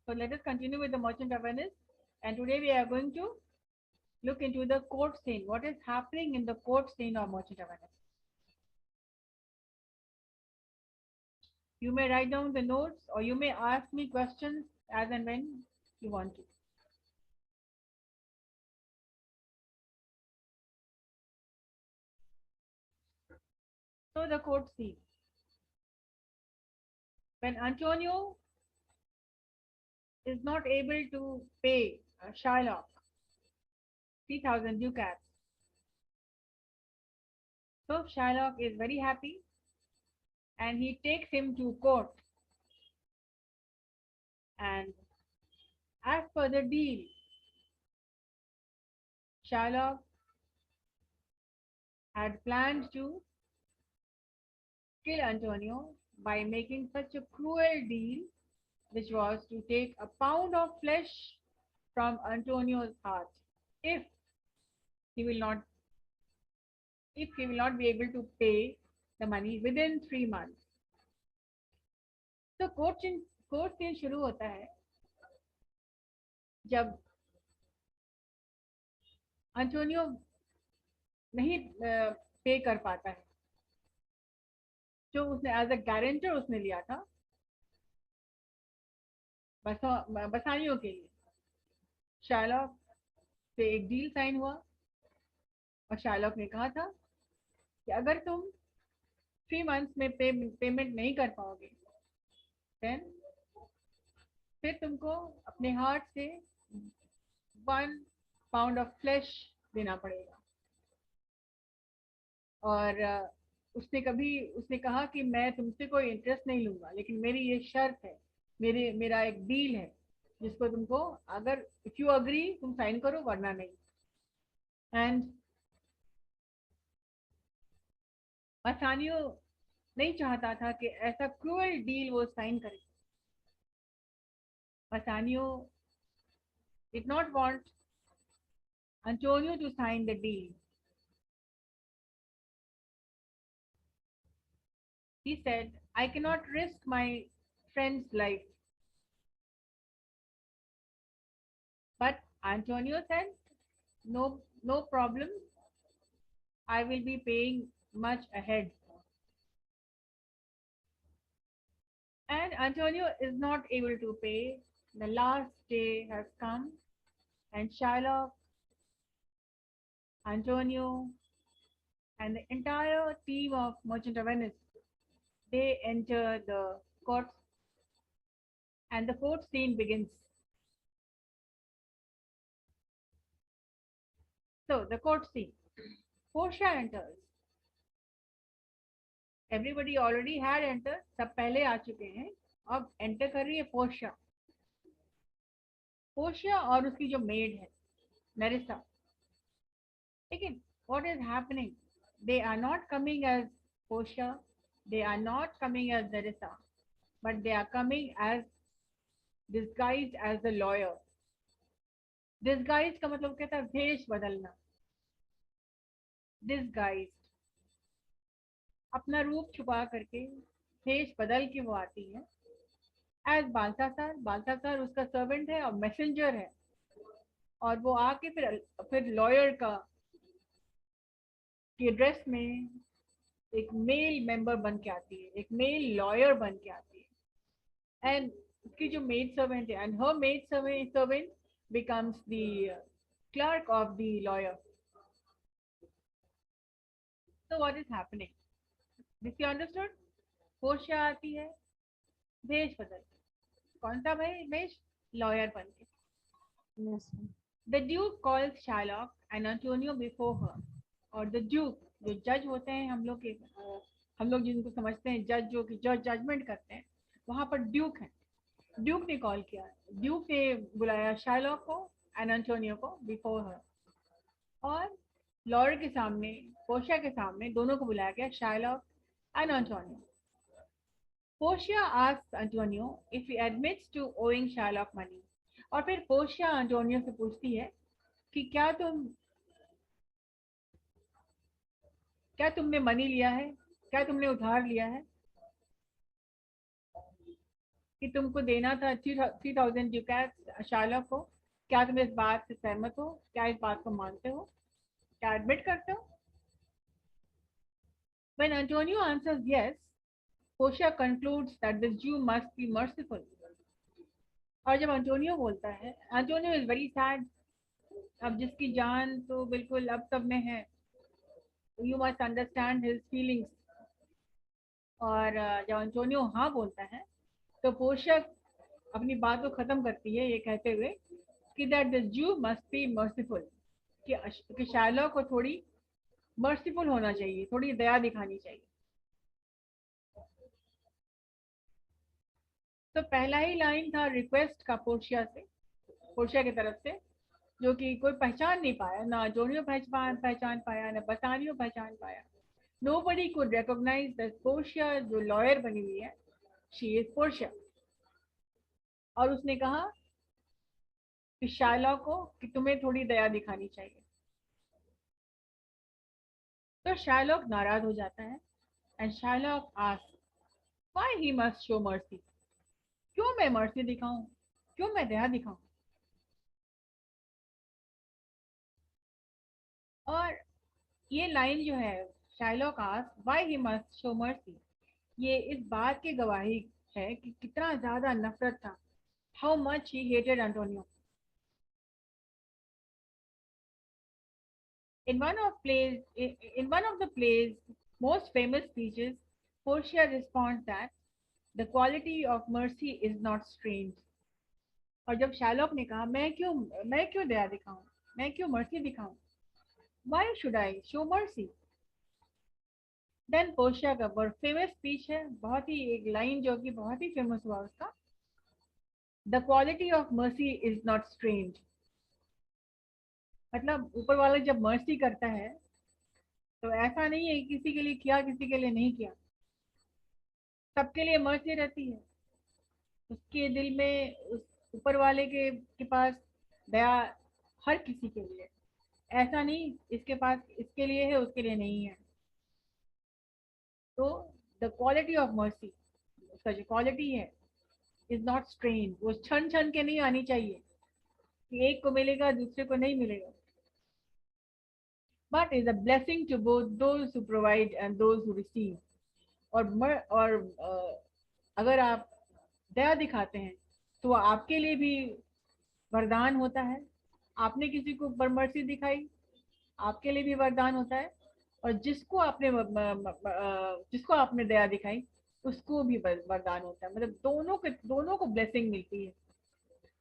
So let us continue with the merchant of Venice. And today we are going to look into the court scene. What is happening in the court scene of merchant of Venice? You may write down the notes or you may ask me questions as and when you want to. So the court scene. When Antonio is not able to pay Shylock 3,000 ducats, so Shylock is very happy and he takes him to court. And as per the deal, Shylock had planned to kill Antonio by making such a cruel deal, which was to take a pound of flesh from Antonio's heart if he will not be able to pay the money within 3 months. तो court scene शुरू होता है जब Antonio नहीं पे कर पाता है जो उसने एज अ गारंटर उसने लिया था बसानियों के लिए। शार्लॉक से एक डील साइन हुआ और शार्लॉक ने कहा था कि अगर तुम 3 मंथ्स में पेमेंट नहीं कर पाओगे देन फिर तुमको अपने हार्ट से 1 पाउंड ऑफ फ्लेश देना पड़ेगा। और उसने कहा कि मैं तुमसे कोई इंटरेस्ट नहीं लूंगा, लेकिन मेरी ये शर्त है, मेरा एक डील है जिसको तुमको, अगर इफ यू अग्री तुम साइन करो वरना नहीं। एंड असानियो नहीं चाहता था कि ऐसा क्रूअल डील वो साइन करे। असानियो did not want Antonio to sign the deal. He said, I cannot risk my friend's life. But Antonio said, no problem. I will be paying much ahead. And Antonio is not able to pay. The last day has come, and Shylock, Antonio, and the entire team of Merchant of Venice, they enter the court, and the court scene begins. So the court scene. Portia enters. Everybody already had entered. सब पहले आ चुके हैं. अब enter कर रही है Portia. Portia और उसकी जो मेड है मेरिसा। लेकिन what is happening? They are not coming as Portia. They are not coming as Nerissa, but they are coming as disguised as the lawyer. Disguised का मतलब क्या था? भेष बदलना। Disguised, अपना रूप छुपा करके भेष बदल के वो आती है एज बाल्थासार उसका सर्वेंट है और मैसेंजर है, और वो आके फिर लॉयर का के ड्रेस में एक मेल मेंबर बन के आती है, एक मेल लॉयर बन के आती है। एंड उसकी जो मेड सर्वेंट है, and her maid servant becomes the clerk of the lawyer. So what is happening? This you understood? Portia आती है भेष बदल के। कौन सा भेष? लॉयर बन के। Yes. The Duke calls Shylock and Antonio before her. और the Duke, जो जज होते हैं हम लोग जिनको समझते हैं जज, जो कि जज जजमेंट करते हैं, वहां पर ड्यूक है। ड्यूक ने कॉल किया, ड्यूक ने बुलाया शाइलॉक को एंड एंटोनियो को बिफोर हर, और लॉर्ड के सामने, पोर्शिया के सामने, दोनों को बुलाया गया, Shylock and Antonio. Portia asks Antonio if he admits to owing Shylock money. और फिर पोर्शिया एंटोनियो से पूछती है कि क्या तुमने मनी लिया है, क्या तुमने उधार लिया है। कि तुमको देना था 3000 ducats शार्लॉक को, क्या तुम इस बात से सहमत हो, क्या इस बात को मानते हो, क्या एडमिट करते हो? When Antonio answers yes, Portia concludes that the Jew must be merciful. और जब एंटोनियो बोलता है, एंटोनियो इज वेरी सैड, अब जिसकी जान तो बिल्कुल अब तब में है, you must understand his feelings. और जब एंटोनियो हाँ बोलता है तो पोर्शिया अपनी बात को खत्म करती है ये कहते हुए कि that the zoo must be merciful, कि शार्लॉक को थोड़ी मर्सीफुल होना चाहिए, थोड़ी दया दिखानी चाहिए। तो पहला ही लाइन था रिक्वेस्ट का पोर्शिया से, पोर्शिया की तरफ से, जो कि कोई पहचान नहीं पाया, ना जोनियो पहचान पाया, ना बसानियो पहचान पाया। Nobody could recognize that Portia जो लॉयर बनी हुई है, शी इज पोर्शिया। और उसने कहा कि शार्लॉक को कि तुम्हें थोड़ी दया दिखानी चाहिए। तो शार्लॉक नाराज हो जाता है, and Sherlock ask why he must show mercy, क्यों मैं मर्सी दिखाऊं, क्यों मैं दया दिखाऊं? और ये लाइन जो है, Sherlock ask why he must show mercy, ये इस बात की गवाही है कि कितना ज्यादा नफरत था, how much he hated Antonio. In one of the play's most famous speeches, Portia responds that the quality of mercy is not strange. और जब शार्लॉक ने कहा मैं क्यों दया दिखाऊं, मैं क्यों मर्सी दिखाऊं, why should I show mercy? Then Portia का बहुत फेमस स्पीच है, बहुत ही एक लाइन जो कि बहुत ही फेमस हुआ उसका, the quality of mercy is not strange. मतलब ऊपर वाला जब मर्सी करता है तो ऐसा नहीं है कि किसी के लिए किया किसी के लिए नहीं किया, सबके लिए मर्जी रहती है। उसके दिल में, उस ऊपर वाले के पास दया हर किसी के लिए, ऐसा नहीं इसके पास इसके लिए है उसके लिए नहीं है। तो द क्वालिटी ऑफ मर्सी, उसका जो क्वालिटी है, इज नॉट स्ट्रेन, वो छन छन के नहीं आनी चाहिए कि एक को मिलेगा दूसरे को नहीं मिलेगा, but is a blessing to both those who provide and those who receive. और अगर आप दया दिखाते हैं तो वो आपके लिए भी वरदान होता है, आपने किसी को मर्सी दिखाई, आपके लिए भी वरदान होता है, और जिसको आपने दया दिखाई उसको भी वरदान होता है, मतलब दोनों को ब्लेसिंग मिलती है।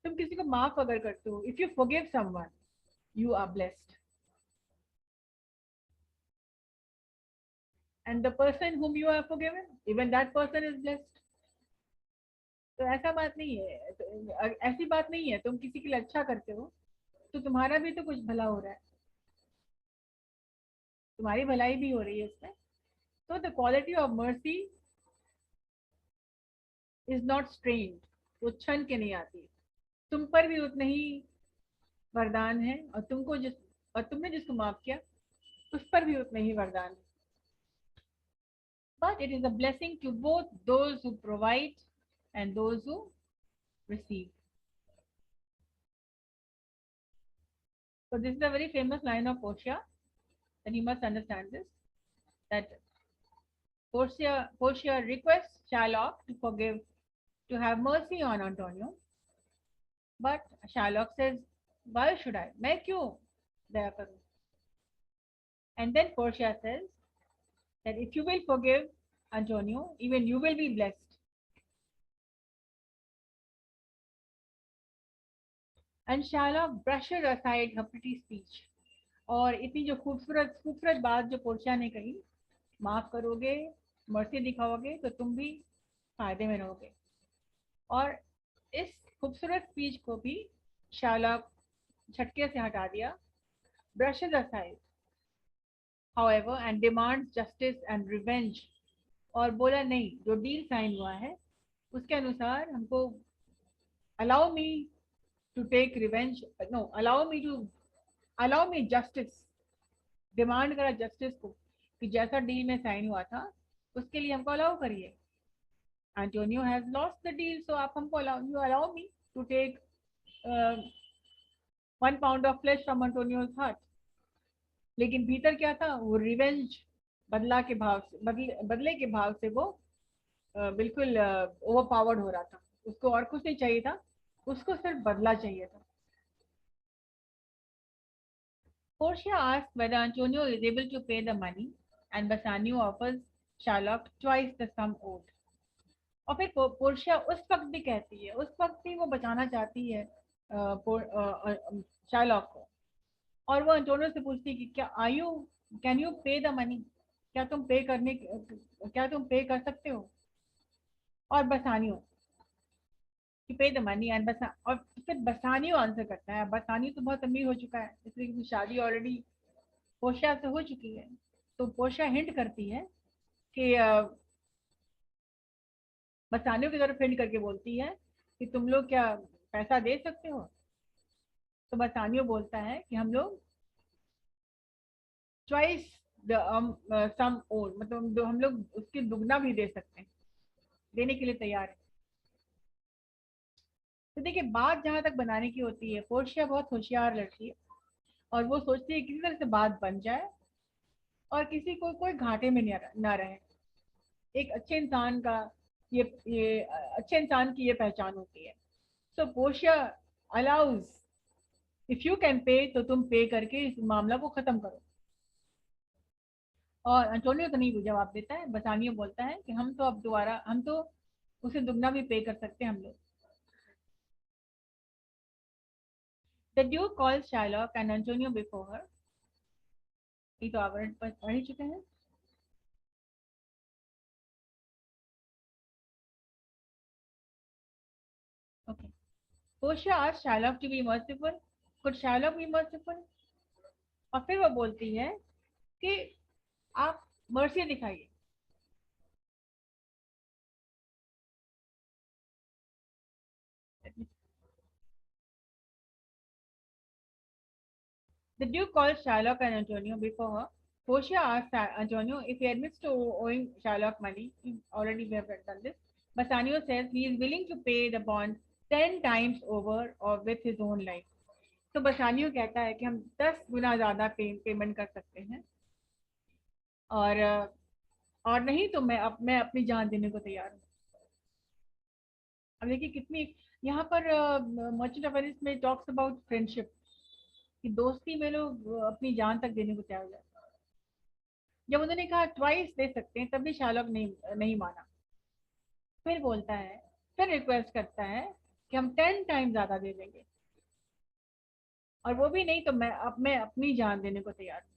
तुम किसी को माफ अगर करते हो, if you forgive someone, you are blessed, and the person whom you have forgiven, even that person is blessed। तो ऐसा बात नहीं है, ऐसी बात नहीं है तुम किसी के लिए अच्छा करते हो तो तुम्हारा भी तो कुछ भला हो रहा है, तुम्हारी भलाई भी हो रही है उसमें। तो the quality of mercy is not strained, वो छन के नहीं आती, तुम पर भी उतने ही वरदान है, और तुमने जिसको माफ किया उस पर भी उतने ही वरदान है। But it is a blessing to both those who provide and those who receive. So this is a very famous line of Portia, and you must understand this, that Portia requests Shylock to forgive, to have mercy on Antonio, but Shylock says, "Why should I? मैं क्यों दया करूं?" And then Portia says that if you will forgive Antonio, even you will be blessed. And Shylock brushes aside her pretty speech. और इतनी जो खूबसूरत खूबसूरत बात जो पोर्शिया ने कही, माफ करोगे, मर्सी दिखाओगे तो तुम भी फायदे में रहोगे। और इस खूबसूरत स्पीच को भी शार्लॉक झटके से हटा दिया, brushes aside, however, and demands justice and revenge। और बोला नहीं, जो डील साइन हुआ है उसके अनुसार हमको allow me to take revenge, no, allow me justice, demand करा जस्टिस को कि जैसा डील में साइन हुआ था उसके लिए हमको अलाउ करिए। Antonio has lost the deal, so आप हमको allow me to take 1 pound of flesh from Antonio's heart. लेकिन भीतर क्या था, वो रिवेंज, बदला के भाव से, बदले के भाव से वो बिल्कुल ओवर पावर्ड हो रहा था। उसको और कुछ नहीं चाहिए था, उसको सिर्फ बदला चाहिए था। Portia asks whether Antonio is able to pay the money, and Bassanio offers Shylock twice the sum owed. और फिर पोर्शिया उस वक्त भी कहती है, उस वक्त भी वो बचाना चाहती है शाइलॉक को, और वो एंटोनियो से पूछती है कि क्या आयु कैन यू पे द मनी, क्या तुम पे कर सकते हो। और बसानियो कि पे द मनी एंड बसा, और फिर बसानियो आंसर करता है। बसानियो तो बहुत अमीर हो चुका है, इसलिए कि शादी ऑलरेडी पोर्शिया से हो चुकी है। तो पोर्शिया हिंट करती है कि बसानियों की तरफ हिंट करके बोलती है कि तुम लोग क्या पैसा दे सकते हो। तो बसानियो बोलता है कि हम लोग ट्वाइस द सम ओन, मतलब हम लोग उसके दुगना भी दे सकते हैं, देने के लिए तैयार है। तो देखिए, बात जहां तक बनाने की होती है, पोर्शिया बहुत होशियार लड़की है, और वो सोचती है किसी तरह से बात बन जाए और किसी को कोई घाटे में ना रहे। एक अच्छे इंसान का ये अच्छे इंसान की ये पहचान होती है। So Portia allows, if you can pay तो तुम पे करके इस मामला को खत्म करो। और अंटोनियो तो नहीं जवाब देता है, बसानियो बोलता है कि हम तो अब दोबारा, हम तो उसे दुगना भी पे कर सकते हैं हम लोग। The duke calls Shylock and Antonio before her. ये तो आप पढ़ ही चुके हैं। Okay. Portia asks Shylock to be merciful, could Shylock be merciful. और फिर वो बोलती है कि आप मर्सी दिखाइए। The Duke calls Shylock and Antonio before her. Portia asks Antonio if he admits to owing Shylock money. Already we have done this. Bassanio says he is willing to pay the bond 10 times over or with his own life. तो बसानियो कहता है कि हम 10 गुना ज्यादा payment कर सकते हैं, और और नहीं तो मैं अपनी जान देने को तैयार हूँ। अब देखिए कितनी, यहाँ पर मर्चेंट ऑफ वेनिस में टॉक्स अबाउट फ्रेंडशिप, कि दोस्ती में लोग अपनी जान तक देने को तैयार हो जाते हैं। जब उन्होंने कहा ट्वाइस दे सकते हैं, तब भी शार्लॉक नहीं माना। फिर बोलता है, फिर रिक्वेस्ट करता है कि हम 10 टाइम ज्यादा दे देंगे, और वो भी नहीं तो मैं अपनी जान देने को तैयार हूँ।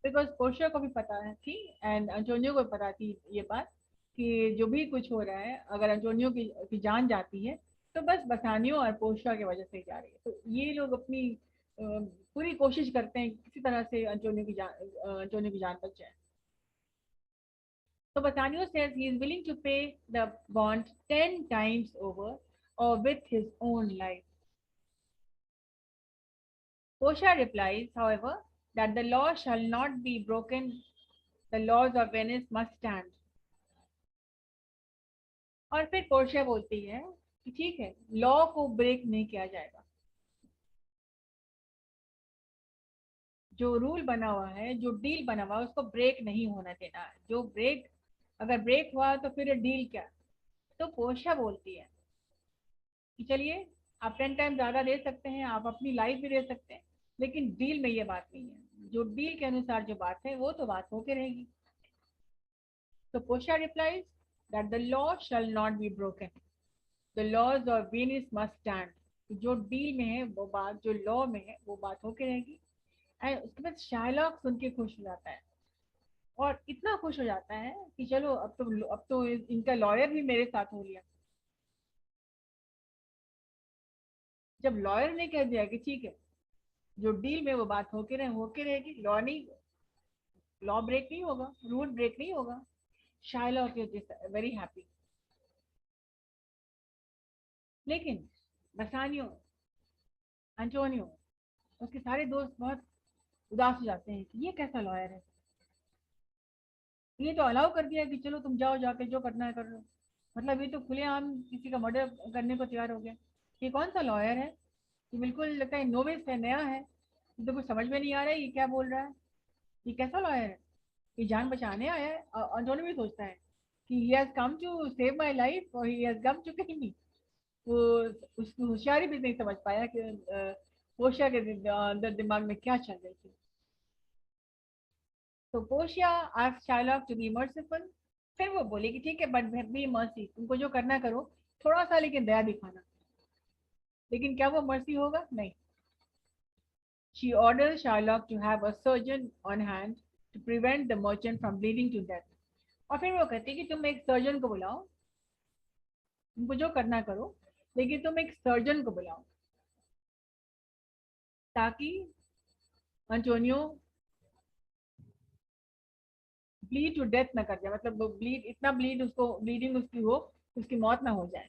बिकॉज पोर्शिया को भी पता है थी, एंड अंटोनियो को भी पता थी ये बात, कि जो भी कुछ हो रहा है, अगर अंटोनियो की जान जाती है तो बस बसानियो और पोर्शिया की वजह से ही जा रही है। तो ये लोग अपनी पूरी कोशिश करते हैं किसी तरह से अंटोनियो की जान बच जाए। So Bassanio says he is willing to pay the bond 10 times over or with his own life. Portia replies, however, that the law shall not be broken, the laws of Venice must stand. और फिर Portia बोलती है कि ठीक है, law को break नहीं किया जाएगा, जो रूल बना हुआ है, जो डील बना हुआ है, उसको ब्रेक नहीं होना देना है। जो ब्रेक, अगर ब्रेक हुआ तो फिर डील क्या। तो पोर्शिया बोलती है कि चलिए, आप 10 टाइम ज्यादा दे सकते हैं, आप अपनी लाइफ भी दे सकते हैं, लेकिन डील में ये बात नहीं है। जो डील के अनुसार जो बात है वो तो बात होके रहेगी। तो Portia replies that the law shall not be broken, the laws of Venice must stand. जो डील में है वो बात, जो लॉ में है वो बात होके रहेगी। एंड उसके बाद शाइलॉक सुन के खुश हो जाता है, और इतना खुश हो जाता है कि चलो अब तो इनका लॉयर भी मेरे साथ हो लिया। जब लॉयर ने कह दिया कि ठीक है, जो डील में वो बात होके रहेगी, लॉ नहीं, लॉ ब्रेक नहीं होगा, रूल ब्रेक नहीं होगा, शाइलॉक इज वेरी हैप्पी। लेकिन बसानियो, एंटोनियो, उसके सारे दोस्त बहुत उदास हो जाते हैं कि ये कैसा लॉयर है, ये तो अलाउ कर दिया कि चलो तुम जाओ, जाके जो करना है कर लो। मतलब ये तो खुलेआम किसी का मर्डर करने को तैयार हो गया। ये कौन सा लॉयर है? ये बिल्कुल लगता है नोविस है, नया है, ये तो कुछ समझ में नहीं आ रहा है ये क्या बोल रहा है। ये कैसा लॉयर है? ये जान बचाने आया है? अंजोनी भी सोचता है कि he has come to save my life और he has come to kill मी। वो उसकी होशियारी भी नहीं समझ पाया कि पोशिया के अंदर दिमाग में क्या चल रही थी। तो पोशिया asked Shylock to be merciful. फिर वो बोली कि ठीक है बट बी मर्सी, तुमको जो करना करो, थोड़ा सा लेकिन दया दिखाना। लेकिन क्या वो मर्सी होगा? नहीं। She orders Shylock to have a surgeon on hand to prevent the merchant from bleeding to death. और फिर वो कहती है कि तुम एक सर्जन को बुलाओ, तुमको जो करना करो, लेकिन तुम एक सर्जन को बुलाओ ताकि अंटोनियो ब्लीड टू डेथ ना कर जाए, मतलब वो ब्लीड इतना ब्लीड उसको ब्लीडिंग उसकी हो, उसकी मौत ना हो जाए।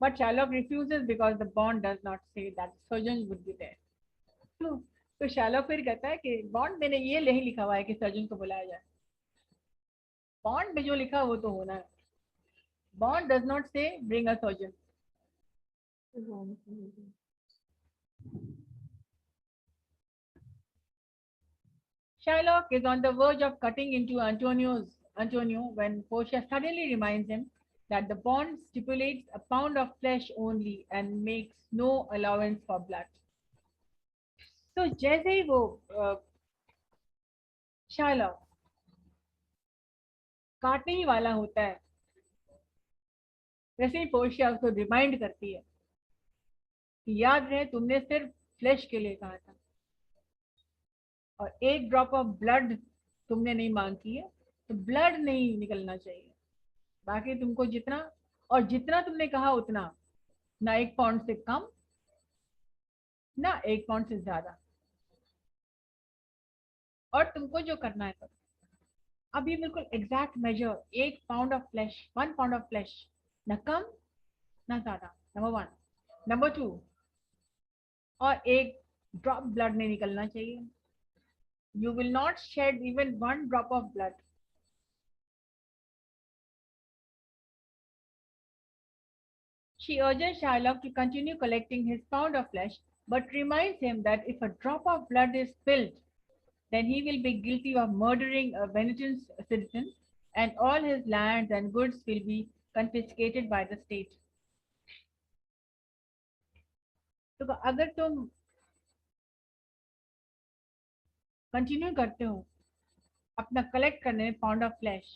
But Shylock refuses because the bond does not say that surgeon would be there. तो Shylock फिर कहता है कि बॉन्ड मैंने ये नहीं लिखा हुआ है कि सर्जन को बुलाया जाए, बॉन्ड में जो लिखा वो तो होना है। बॉन्ड डज नॉट से bring a surgeon. Shylock is on the verge of cutting into Antonio when Portia suddenly reminds him that the bond stipulates a pound of flesh only and makes no allowance for blood. तो जैसे ही वो Sherlock काटने ही वाला होता है, वैसे ही Portia उसको remind करती है कि याद रहे तुमने सिर्फ फ्लेश के लिए कहा था और एक ड्रॉप ऑफ ब्लड तुमने नहीं मांग की है, तो ब्लड नहीं निकलना चाहिए। बाकी तुमको जितना और जितना तुमने कहा उतना, ना 1 पाउंड से कम ना 1 पाउंड से ज्यादा, और तुमको जो करना है करो। अब ये बिल्कुल exact measure, 1 pound of flesh, 1 pound of flesh, ना कम ना ज्यादा, नंबर 1। नंबर 2, और एक ड्रॉप ब्लड नहीं निकलना चाहिए। You will not shed even 1 drop of blood. She urges Shylock to continue collecting his pound of flesh, but reminds him that if a drop of blood is spilled, then he will be guilty of murdering a Venetian citizen, and all his lands and goods will be confiscated by the state. तो अगर तुम continue करते हो अपना collect करने में pound of flash,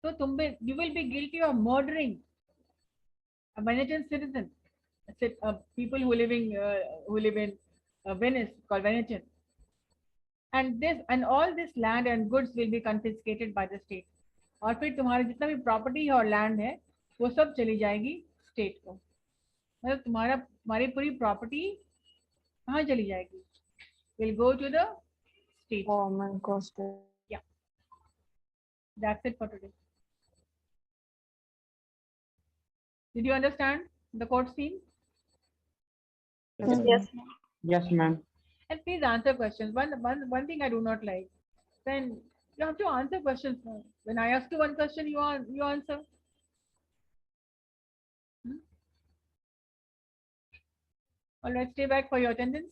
तो तुम भी you will be guilty of murdering a Venetian citizen, people who live in Venice, called Venetian, and all this land and goods will be confiscated by the state. और फिर तुम्हारा जितना भी property है और लैंड है वो सब चली जाएगी स्टेट को। मतलब तुम्हारी पूरी प्रॉपर्टी कहाँ चली जाएगी? Will go to the state. Common cost. या that's it for today. Did you understand the court scene? Yes. Yes, ma'am. And please answer questions. One thing I do not like, then you have to answer questions. When I ask you one question, you answer. All right, stay back for your attendance.